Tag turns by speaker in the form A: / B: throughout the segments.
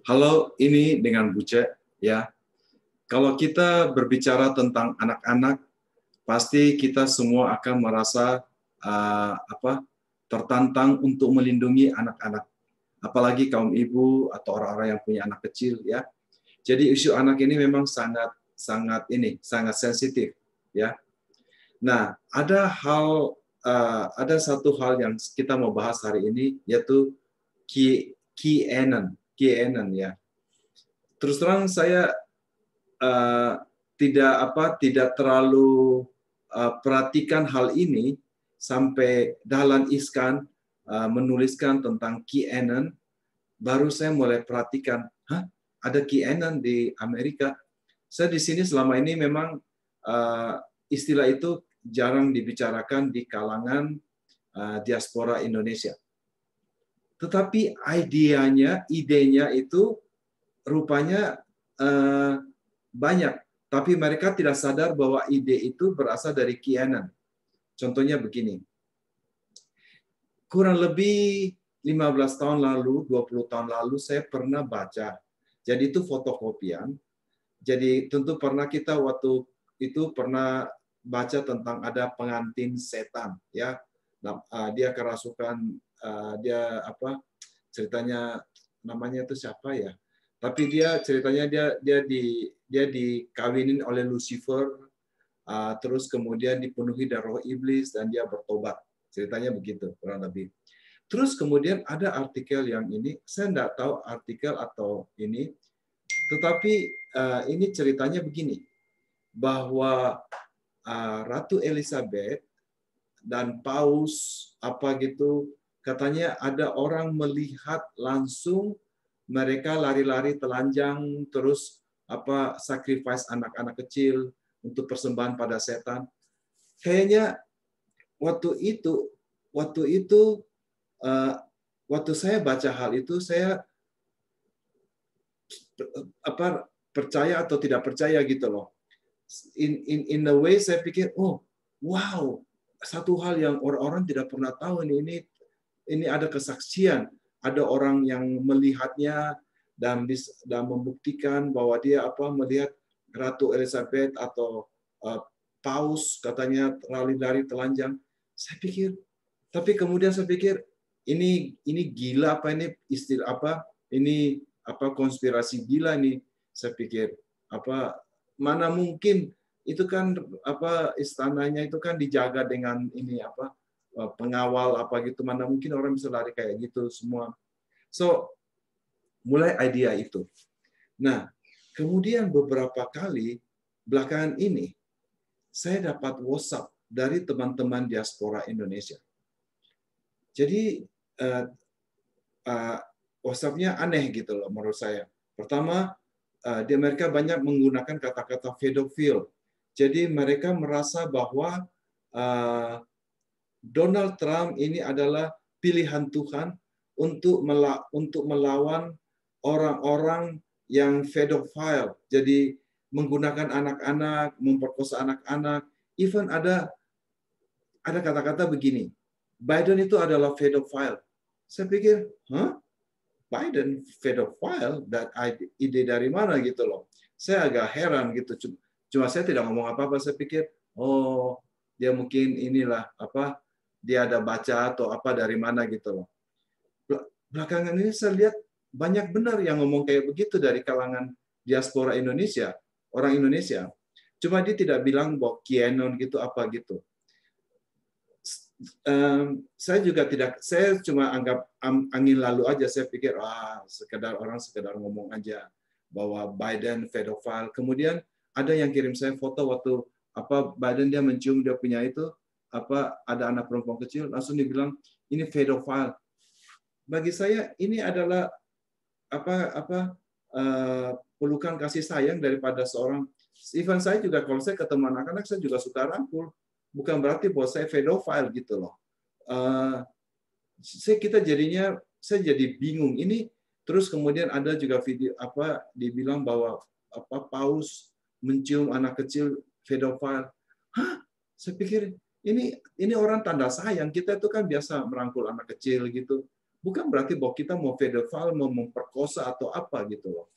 A: Halo, ini dengan Buce ya. Kalau kita berbicara tentang anak-anak, pasti kita semua akan merasa tertantang untuk melindungi anak-anak, apalagi kaum ibu atau orang-orang yang punya anak kecil ya. Jadi isu anak ini memang sangat sensitif ya. Nah, ada satu hal yang kita mau bahas hari ini, yaitu QAnon ya. Terus terang saya tidak terlalu perhatikan hal ini sampai Dahlan Iskan menuliskan tentang QAnon, baru saya mulai perhatikan, ada QAnon di Amerika. Saya di sini selama ini memang istilah itu jarang dibicarakan di kalangan diaspora Indonesia. Tetapi idenya itu rupanya banyak, tapi mereka tidak sadar bahwa ide itu berasal dari QAnon. Contohnya begini, kurang lebih 15 tahun lalu, 20 tahun lalu, saya pernah baca. Jadi itu fotokopian. Jadi tentu kita waktu itu pernah baca tentang ada pengantin setan, ya. Dia kerasukan, ceritanya namanya itu siapa ya? Tapi ceritanya dia dikawinin oleh Lucifer, terus kemudian dipenuhi dari roh iblis dan dia bertobat. Ceritanya begitu kurang lebih. Terus kemudian ada artikel yang ini, saya tidak tahu artikel atau ini, tetapi ini ceritanya begini, bahwa Ratu Elizabeth dan Paus katanya ada orang melihat langsung mereka lari-lari telanjang, terus sacrifice anak-anak kecil untuk persembahan pada setan. Kayaknya waktu saya baca hal itu, saya percaya atau tidak percaya gitu loh. In a way saya pikir, oh wow, satu hal yang orang-orang tidak pernah tahu, ini ada kesaksian, ada orang yang melihatnya dan membuktikan bahwa dia melihat Ratu Elizabeth atau Paus katanya lari-lari telanjang. Saya pikir, tapi kemudian saya pikir ini gila ini konspirasi gila nih. Saya pikir mana mungkin itu kan istananya itu kan dijaga dengan pengawal gitu, mana mungkin orang bisa lari kayak gitu semua. So mulai idea itu. Nah, kemudian beberapa kali belakangan ini saya dapat WhatsApp dari teman-teman diaspora Indonesia. Jadi WhatsApp-nya aneh gitu loh menurut saya. Pertama, di Amerika banyak menggunakan kata-kata pedofil. Jadi mereka merasa bahwa Donald Trump ini adalah pilihan Tuhan untuk melawan orang-orang yang pedofile. Jadi menggunakan anak-anak, memperkosa anak-anak. Even ada kata-kata begini, Biden itu adalah pedophile. Saya pikir, Biden pedophile? Ide dari mana gitu loh. Saya agak heran gitu. Cuma saya tidak ngomong apa-apa. Saya pikir, oh dia mungkin dia ada baca atau dari mana gitu loh. Belakangan ini saya lihat banyak benar yang ngomong kayak begitu dari kalangan diaspora Indonesia, orang Indonesia. Cuma dia tidak bilang bahwa QAnon gitu gitu. Saya cuma anggap angin lalu aja. Saya pikir sekedar ngomong aja bahwa Biden pedophile. Kemudian ada yang kirim saya foto waktu Biden dia mencium dia punya itu ada anak perempuan kecil, langsung dibilang ini pedophile. Bagi saya ini adalah pelukan kasih sayang daripada seorang. Even saya juga kalau saya ketemu anak-anak saya juga suka rangkul. Bukan berarti bahwa saya pedophile gitu loh. Saya jadi bingung ini. Terus kemudian ada juga video dibilang bahwa Paus mencium anak kecil pedophile. Saya pikir ini orang tanda sayang. Kita itu kan biasa merangkul anak kecil gitu. bukan berarti bahwa kita mau pedofil, mau memperkosa atau apa gitu loh.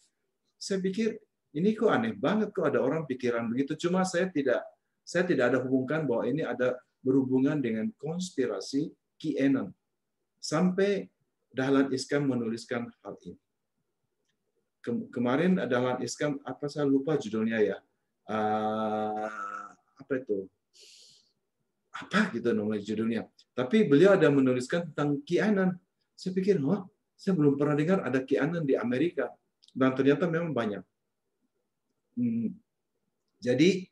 A: Saya pikir ini kok aneh banget kok ada orang pikiran begitu. Cuma saya tidak ada hubungkan bahwa ini ada berhubungan dengan konspirasi QAnon. Sampai Dahlan Iskan menuliskan hal ini. Kemarin Dahlan Iskan, apa saya lupa judulnya ya. Apa itu? Apa gitu namanya judulnya. Tapi beliau ada menuliskan tentang QAnon. Saya pikir, saya belum pernah dengar ada QAnon di Amerika. Dan ternyata memang banyak. Jadi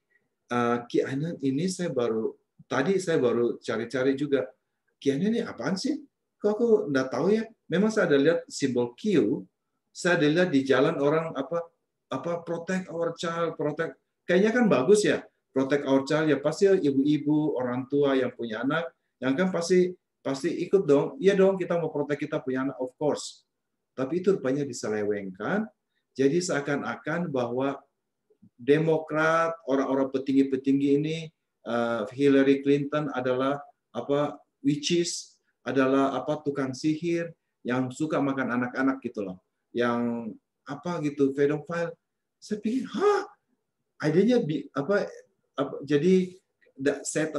A: QAnon ini saya baru cari-cari juga. QAnon ini apaan sih? Kok aku nggak tahu ya? Memang saya ada lihat simbol Q. Saya ada lihat di jalan orang apa protect our child, protect. Kayaknya kan bagus ya. Protect our child ya pasti ibu-ibu, orang tua yang punya anak, yang kan pasti ikut dong. Iya dong, kita mau protect kita punya anak, of course. Tapi itu rupanya diselewengkan. Jadi seakan-akan bahwa Demokrat, orang-orang petinggi-petinggi ini, Hillary Clinton adalah witches, adalah tukang sihir yang suka makan anak-anak gitu loh, yang gitu pedofile. Saya pikir, idenya jadi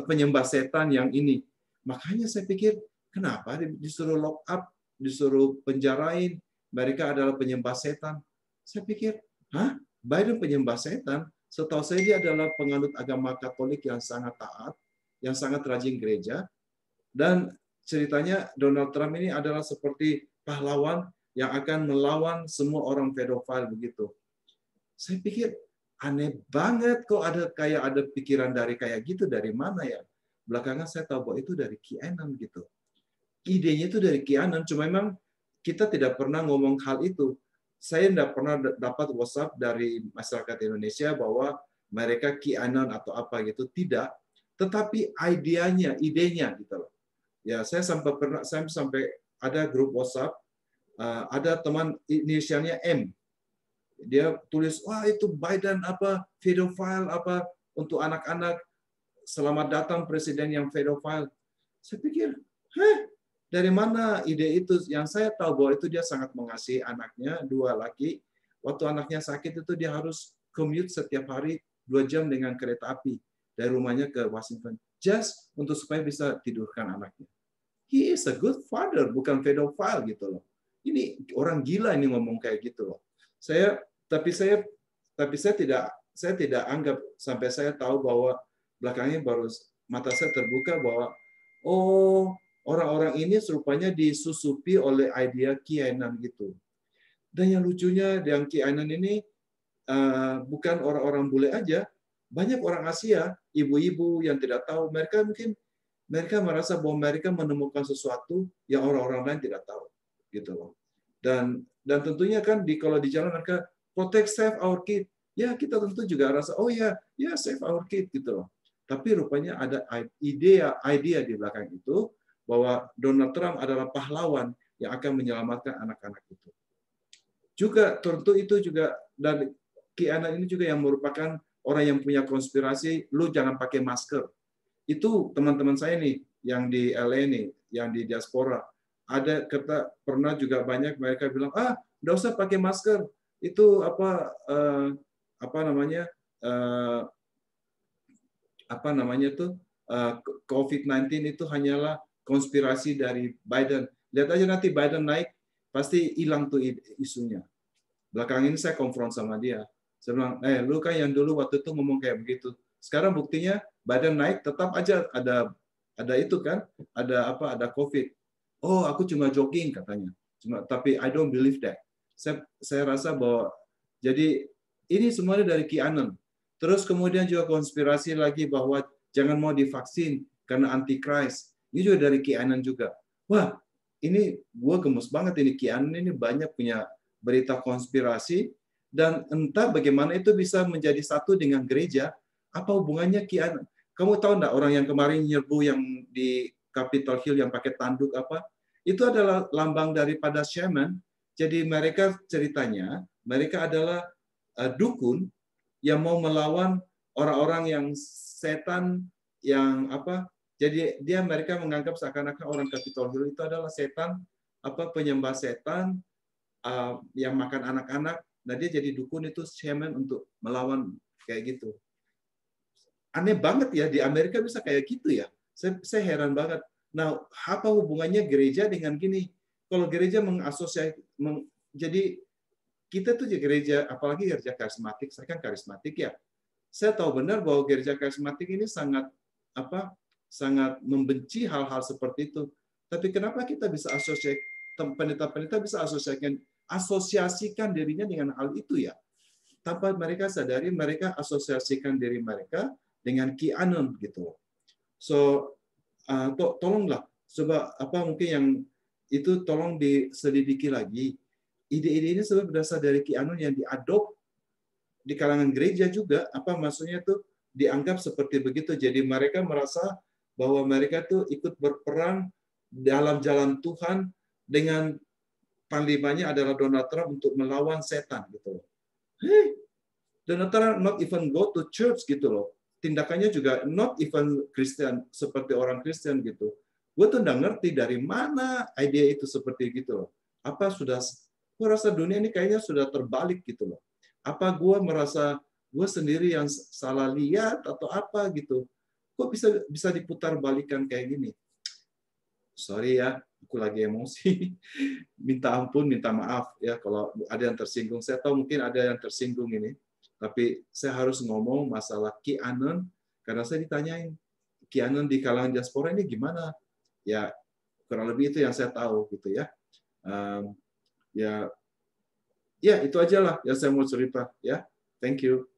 A: penyembah setan yang ini. Makanya saya pikir, kenapa disuruh lock up, disuruh penjarain, mereka adalah penyembah setan. Saya pikir, Biden penyembah setan? Setahu saya dia adalah penganut agama Katolik yang sangat taat, yang sangat rajin gereja. Dan ceritanya Donald Trump ini adalah seperti pahlawan yang akan melawan semua orang pedofil begitu. Saya pikir aneh banget kok ada pikiran dari kayak gitu, dari mana ya? Belakangan saya tahu bahwa itu dari QAnon gitu. Idenya itu dari QAnon, cuma memang kita tidak pernah ngomong hal itu. Saya tidak pernah dapat WhatsApp dari masyarakat Indonesia bahwa mereka QAnon atau apa gitu, tidak. Tetapi idenya gitu loh. Ya, saya sampai ada grup WhatsApp, ada teman inisialnya M. Dia tulis, wah itu Biden pedofile untuk anak-anak, selamat datang presiden yang pedofile. Saya pikir, dari mana ide itu? Yang saya tahu bahwa itu dia sangat mengasihi anaknya, 2 laki. Waktu anaknya sakit itu dia harus commute setiap hari 2 jam dengan kereta api dari rumahnya ke Washington, just untuk supaya bisa tidurkan anaknya. He is a good father, bukan pedophile gitu loh. Ini orang gila ini ngomong kayak gitu loh. Tapi saya tidak anggap, sampai saya tahu bahwa belakangnya baru mata saya terbuka bahwa orang-orang ini serupanya disusupi oleh idea QAnon gitu. Dan yang lucunya yang QAnon ini bukan orang-orang bule aja, banyak orang Asia, ibu-ibu yang tidak tahu, mereka merasa bahwa mereka menemukan sesuatu yang orang-orang lain tidak tahu gitu loh. Dan tentunya kan kalau di jalan mereka protect, save our kid. Ya, kita tentu juga rasa, save our kid gitu loh. Tapi rupanya ada idea di belakang itu bahwa Donald Trump adalah pahlawan yang akan menyelamatkan anak-anak itu. Juga tentu itu juga, dan QAnon ini juga yang merupakan orang yang punya konspirasi, lu jangan pakai masker. Itu teman-teman saya nih yang di LA nih, yang di diaspora. Pernah juga banyak mereka bilang, nggak usah pakai masker. Itu COVID-19 itu hanyalah konspirasi dari Biden. Lihat aja nanti Biden naik, pasti hilang tuh isunya. Belakang ini saya konfront sama dia. Saya bilang, lu kan yang dulu waktu itu ngomong kayak begitu. Sekarang buktinya Biden naik, tetap aja ada itu kan, ada COVID. Oh, aku cuma jogging katanya. Tapi I don't believe that. Saya rasa bahwa jadi ini semuanya dari QAnon. Terus kemudian juga konspirasi lagi bahwa jangan mau divaksin karena antichrist. Ini juga dari QAnon juga. Wah, ini gua gemes banget ini QAnon ini banyak punya berita konspirasi dan entah bagaimana itu bisa menjadi satu dengan gereja. Apa hubungannya QAnon? Kamu tahu enggak orang yang kemarin nyerbu yang di Capitol Hill yang pakai tanduk apa? Itu adalah lambang daripada shaman. Jadi mereka ceritanya, mereka adalah dukun yang mau melawan orang-orang yang setan yang Jadi mereka menganggap seakan-akan orang Capitol Hill itu adalah setan penyembah setan yang makan anak-anak. Nah dia jadi dukun itu shaman untuk melawan kayak gitu. Aneh banget ya di Amerika bisa kayak gitu ya. Saya heran banget. Nah apa hubungannya gereja dengan gini? Kalau gereja jadi kita tuh di gereja, apalagi gereja karismatik, saya kan karismatik ya. Saya tahu benar bahwa gereja karismatik ini sangat membenci hal-hal seperti itu. Tapi kenapa kita bisa pendeta-pendeta bisa asosiasikan dirinya dengan hal itu ya? Tanpa mereka sadari, mereka asosiasikan diri mereka dengan QAnon gitu. So tolonglah, coba mungkin yang itu tolong diselidiki lagi. Ide-ide ini sebenarnya berasal dari QAnon yang diadop di kalangan gereja juga. Maksudnya tuh dianggap seperti begitu. Jadi mereka merasa bahwa mereka tuh ikut berperang dalam jalan Tuhan dengan panglimanya adalah Donald Trump untuk melawan setan gitu. Hey, Donald Trump not even go to church gitu loh. Tindakannya juga not even Kristen seperti orang Kristen gitu. Gue tuh nggak ngerti dari mana ide itu seperti gitu loh. Gue rasa dunia ini kayaknya sudah terbalik gitu loh. Apa gue merasa gue sendiri yang salah lihat atau apa gitu. Kok bisa diputar balikan kayak gini? Sorry ya, aku lagi emosi. Minta ampun, minta maaf ya kalau ada yang tersinggung. Saya tahu mungkin ada yang tersinggung ini. Tapi saya harus ngomong masalah QAnon karena saya ditanyain QAnon di kalangan diaspora ini gimana? Ya kurang lebih itu yang saya tahu gitu ya. Ya itu aja lah yang saya mau cerita ya. Thank you.